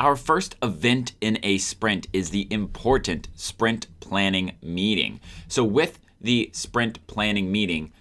Our first event in a sprint is the important sprint planning meeting. So with the sprint planning meeting,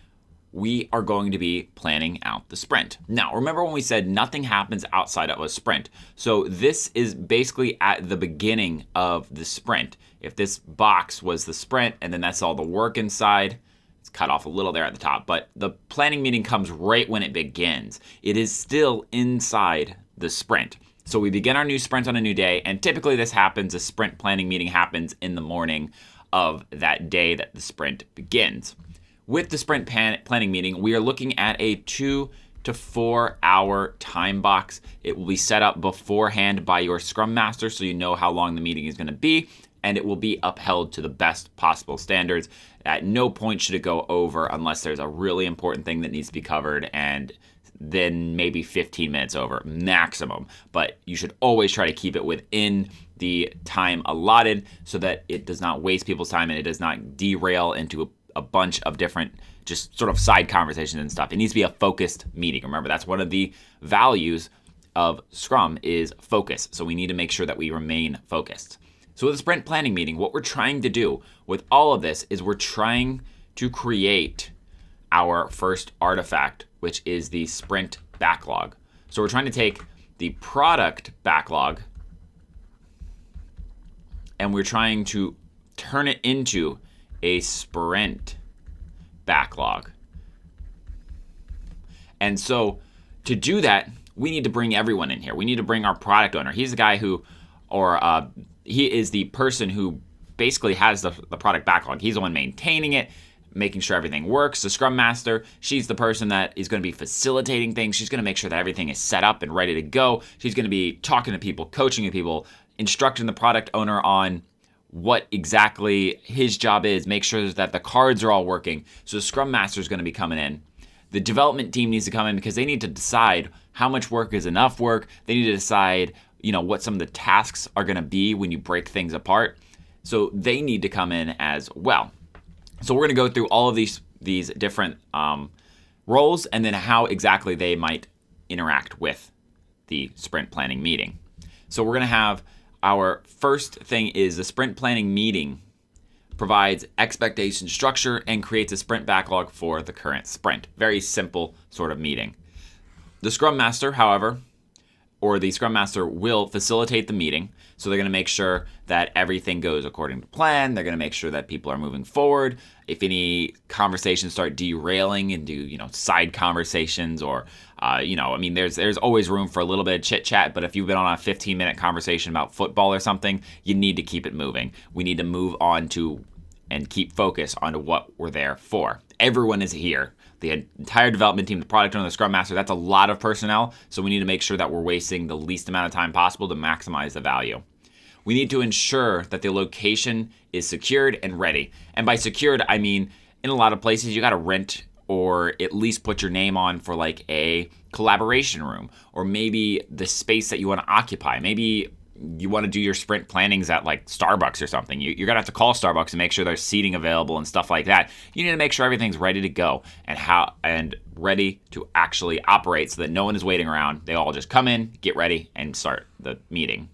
we are going to be planning out the sprint. Now, remember when we said nothing happens outside of a sprint. So this is basically at the beginning of the sprint. If this box was the sprint and then that's all the work inside, it's cut off a little there at the top, but the planning meeting comes right when it begins. It is still inside the sprint. So we begin our new sprint on a new day, and typically this happens, a sprint planning meeting happens in the morning of that day that the sprint begins. With the sprint planning meeting, we are looking at a 2 to 4 hour time box. It will be set up beforehand by your Scrum Master so you know how long the meeting is going to be, and it will be upheld to the best possible standards. At no point should it go over unless there's a really important thing that needs to be covered, and then maybe 15 minutes over maximum. But you should always try to keep it within the time allotted so that it does not waste people's time and it does not derail into a bunch of different just sort of side conversations and stuff. It needs to be a focused meeting. Remember, that's one of the values of Scrum is focus. So we need to make sure that we remain focused. So with a sprint planning meeting, what we're trying to do with all of this is we're trying to create our first artifact, which is the sprint backlog. So we're trying to take the product backlog and we're trying to turn it into a sprint backlog. And so to do that, we need to bring everyone in here. We need to bring our product owner. He's the guy who, he is the person who basically has the product backlog. He's the one maintaining it, making sure everything works. The Scrum Master, she's the person that is going to be facilitating things. She's going to make sure that everything is set up and ready to go. She's going to be talking to people, coaching people, instructing the product owner on what exactly his job is, make sure that the cards are all working. So the Scrum Master is going to be coming in. The development team needs to come in because they need to decide how much work is enough work. They need to decide, what some of the tasks are going to be when you break things apart. So they need to come in as well. So we're going to go through all of these different roles and then how exactly they might interact with the sprint planning meeting. So we're going to have our first thing is the sprint planning meeting provides expectation structure and creates a sprint backlog for the current sprint. Very simple sort of meeting. The Scrum Master, however, or the Scrum Master will facilitate the meeting. So they're going to make sure that everything goes according to plan. They're going to make sure that people are moving forward. If any conversations start derailing into, side conversations or, there's always room for a little bit of chit chat. But if you've been on a 15-minute conversation about football or something, you need to keep it moving. We need to move on to and keep focus on what we're there for. Everyone is here. The entire development team, the product owner, the Scrum Master, that's a lot of personnel. So we need to make sure that we're wasting the least amount of time possible to maximize the value. We need to ensure that the location is secured and ready. And by secured, I mean, in a lot of places, you got to rent or at least put your name on for like a collaboration room, or maybe the space that you want to occupy. Maybe you want to do your sprint plannings at like Starbucks or something. You're going to have to call Starbucks and make sure there's seating available and stuff like that. You need to make sure everything's ready to go and ready to actually operate so that no one is waiting around. They all just come in, get ready, and start the meeting.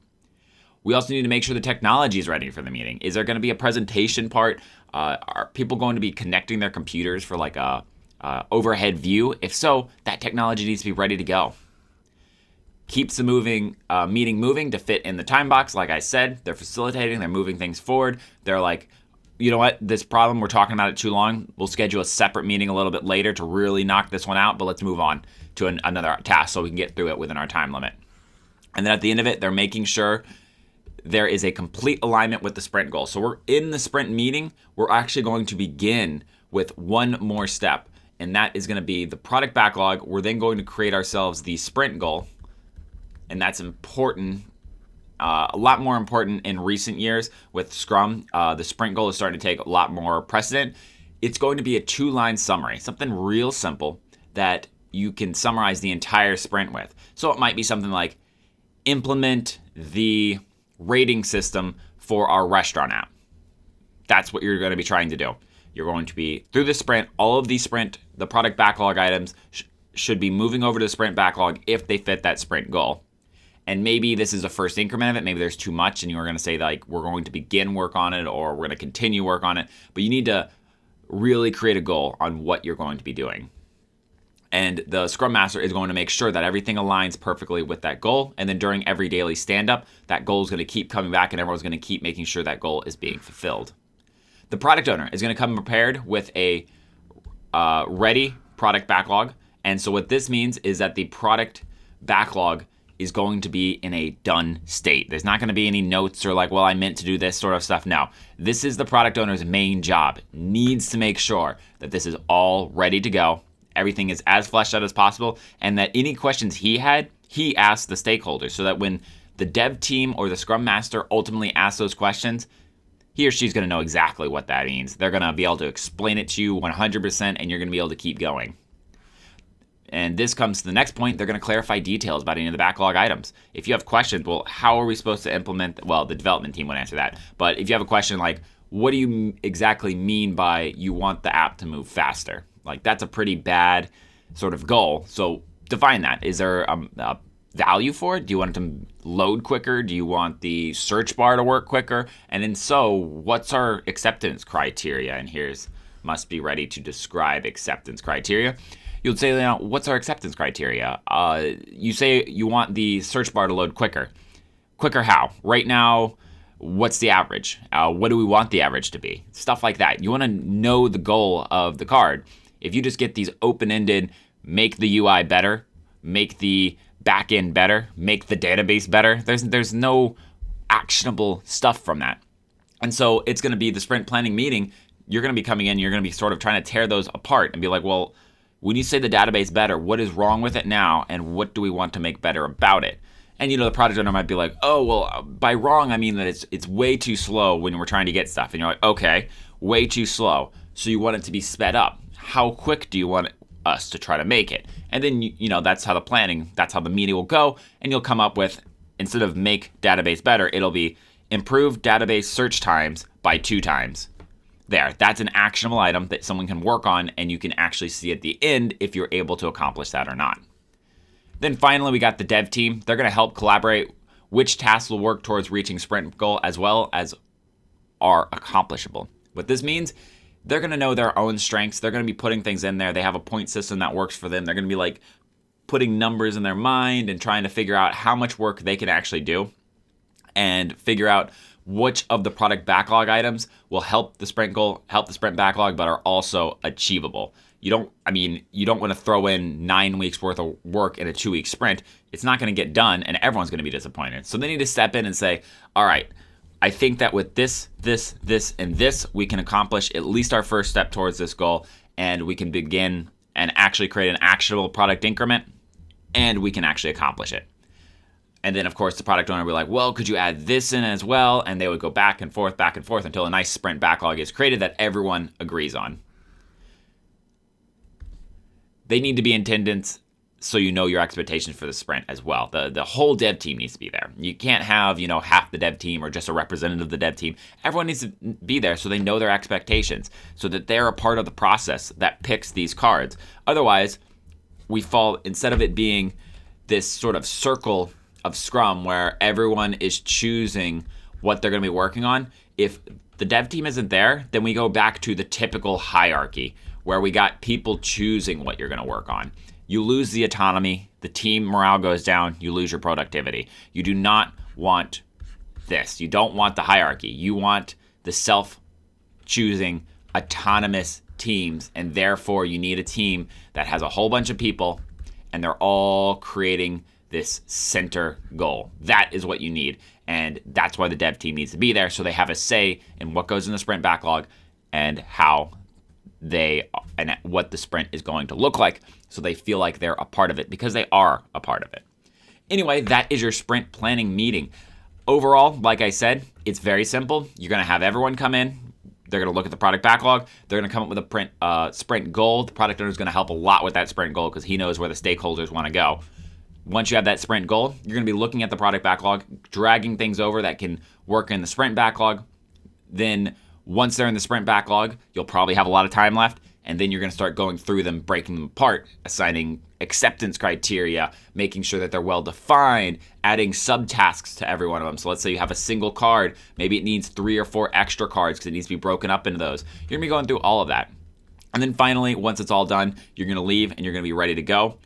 We also need to make sure the technology is ready for the meeting. Is there going to be a presentation part? Are people going to be connecting their computers for like a overhead view? If so, that technology needs to be ready to go. Keeps the meeting moving to fit in the time box. Like I said, they're facilitating, they're moving things forward. They're like, you know what, this problem, we're talking about it too long. We'll schedule a separate meeting a little bit later to really knock this one out, but let's move on to another task so we can get through it within our time limit. And then at the end of it, they're making sure there is a complete alignment with the sprint goal. So we're in the sprint meeting, we're actually going to begin with one more step, and that is going to be the product backlog. We're then going to create ourselves the sprint goal. And that's important, a lot more important in recent years with Scrum. The sprint goal is starting to take a lot more precedent. It's going to be a 2-line summary, something real simple that you can summarize the entire sprint with. So it might be something like implement the rating system for our restaurant app. That's what you're going to be trying to do. You're going to be, through the sprint, all of the product backlog items should be moving over to the sprint backlog if they fit that sprint goal. And maybe this is the first increment of it. Maybe there's too much and you're going to say like, we're going to begin work on it or we're going to continue work on it. But you need to really create a goal on what you're going to be doing. And the Scrum Master is going to make sure that everything aligns perfectly with that goal. And then during every daily stand-up, that goal is going to keep coming back and everyone's going to keep making sure that goal is being fulfilled. The product owner is going to come prepared with a ready product backlog. And so what this means is that the product backlog is going to be in a done state. There's not going to be any notes or like, well, I meant to do this sort of stuff. No, this is the product owner's main job. Needs to make sure that this is all ready to go. Everything is as fleshed out as possible, and that any questions he had, he asked the stakeholders so that when the dev team or the Scrum Master ultimately asks those questions, he or she's going to know exactly what that means. They're going to be able to explain it to you 100%, and you're going to be able to keep going. And this comes to the next point. They're going to clarify details about any of the backlog items. If you have questions, well, how are we supposed to implement? Well, the development team would answer that. But if you have a question like, what do you exactly mean by you want the app to move faster? Like, that's a pretty bad sort of goal. So define that. Is there a value for it? Do you want it to load quicker? Do you want the search bar to work quicker? And then so what's our acceptance criteria? And here's must be ready to describe acceptance criteria. You'll say, what's our acceptance criteria? You say you want the search bar to load quicker. Quicker how? Right now, what's the average? What do we want the average to be? Stuff like that. You want to know the goal of the card. If you just get these open-ended, make the UI better, make the backend better, make the database better, there's no actionable stuff from that. And so it's going to be the sprint planning meeting. You're going to be coming in, you're going to be sort of trying to tear those apart and be like, well, when you say the database better, what is wrong with it now and what do we want to make better about it? And the product owner might be like, oh, well, by wrong, I mean that it's way too slow when we're trying to get stuff. And you're like, okay, way too slow. So you want it to be sped up. How quick do you want us to try to make it? And then, that's how the meeting will go. And you'll come up with, instead of make database better, it'll be improve database search times by 2 times. There, that's an actionable item that someone can work on and you can actually see at the end if you're able to accomplish that or not. Then finally, we got the dev team. They're going to help collaborate which tasks will work towards reaching sprint goal as well as are accomplishable. What this means, they're going to know their own strengths. They're going to be putting things in there. They have a point system that works for them. They're going to be like putting numbers in their mind and trying to figure out how much work they can actually do and figure out which of the product backlog items will help the sprint goal, help the sprint backlog, but are also achievable. You don't want to throw in 9 weeks worth of work in a 2-week sprint. It's not going to get done and everyone's going to be disappointed. So they need to step in and say, all right, I think that with this, and this, we can accomplish at least our first step towards this goal, and we can begin and actually create an actionable product increment, and we can actually accomplish it. And then, of course, the product owner will be like, well, could you add this in as well? And they would go back and forth until a nice sprint backlog is created that everyone agrees on. They need to be in attendance so you know your expectations for the sprint as well. The whole dev team needs to be there. You can't have, half the dev team or just a representative of the dev team. Everyone needs to be there so they know their expectations, so that they're a part of the process that picks these cards. Otherwise, we fall, instead of it being this sort of circle of Scrum where everyone is choosing what they're going to be working on, if the dev team isn't there, then we go back to the typical hierarchy where we got people choosing what you're going to work on. You lose the autonomy, the team morale goes down, you lose your productivity. You do not want this. You don't want the hierarchy. You want the self-choosing, autonomous teams, and therefore you need a team that has a whole bunch of people and they're all creating this center goal. That is what you need, and that's why the dev team needs to be there, so they have a say in what goes in the sprint backlog and what the sprint is going to look like, so they feel like they're a part of it because they are a part of it. Anyway, that is your sprint planning meeting. Overall, like I said, it's very simple. You're going to have everyone come in. They're going to look at the product backlog. They're going to come up with a sprint goal. The product owner is going to help a lot with that sprint goal because he knows where the stakeholders want to go. Once you have that sprint goal, you're going to be looking at the product backlog, dragging things over that can work in the sprint backlog. Then once they're in the sprint backlog, you'll probably have a lot of time left, and then you're going to start going through them, breaking them apart, assigning acceptance criteria, making sure that they're well defined, adding subtasks to every one of them. So let's say you have a single card, maybe it needs 3 or 4 extra cards because it needs to be broken up into those. You're gonna be going through all of that. And then finally, once it's all done, you're gonna leave and you're gonna be ready to go.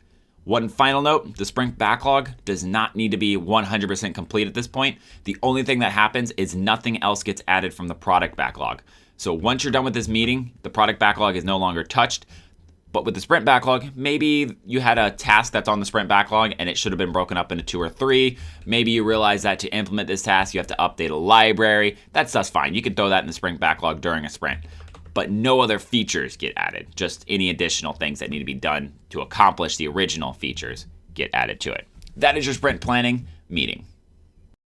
One final note, the sprint backlog does not need to be 100% complete at this point. The only thing that happens is nothing else gets added from the product backlog. So once you're done with this meeting, the product backlog is no longer touched. But with the sprint backlog, maybe you had a task that's on the sprint backlog and it should have been broken up into 2 or 3. Maybe you realize that to implement this task, you have to update a library. That stuff's fine. You can throw that in the sprint backlog during a sprint. But no other features get added. Just any additional things that need to be done to accomplish the original features get added to it. That is your sprint planning meeting.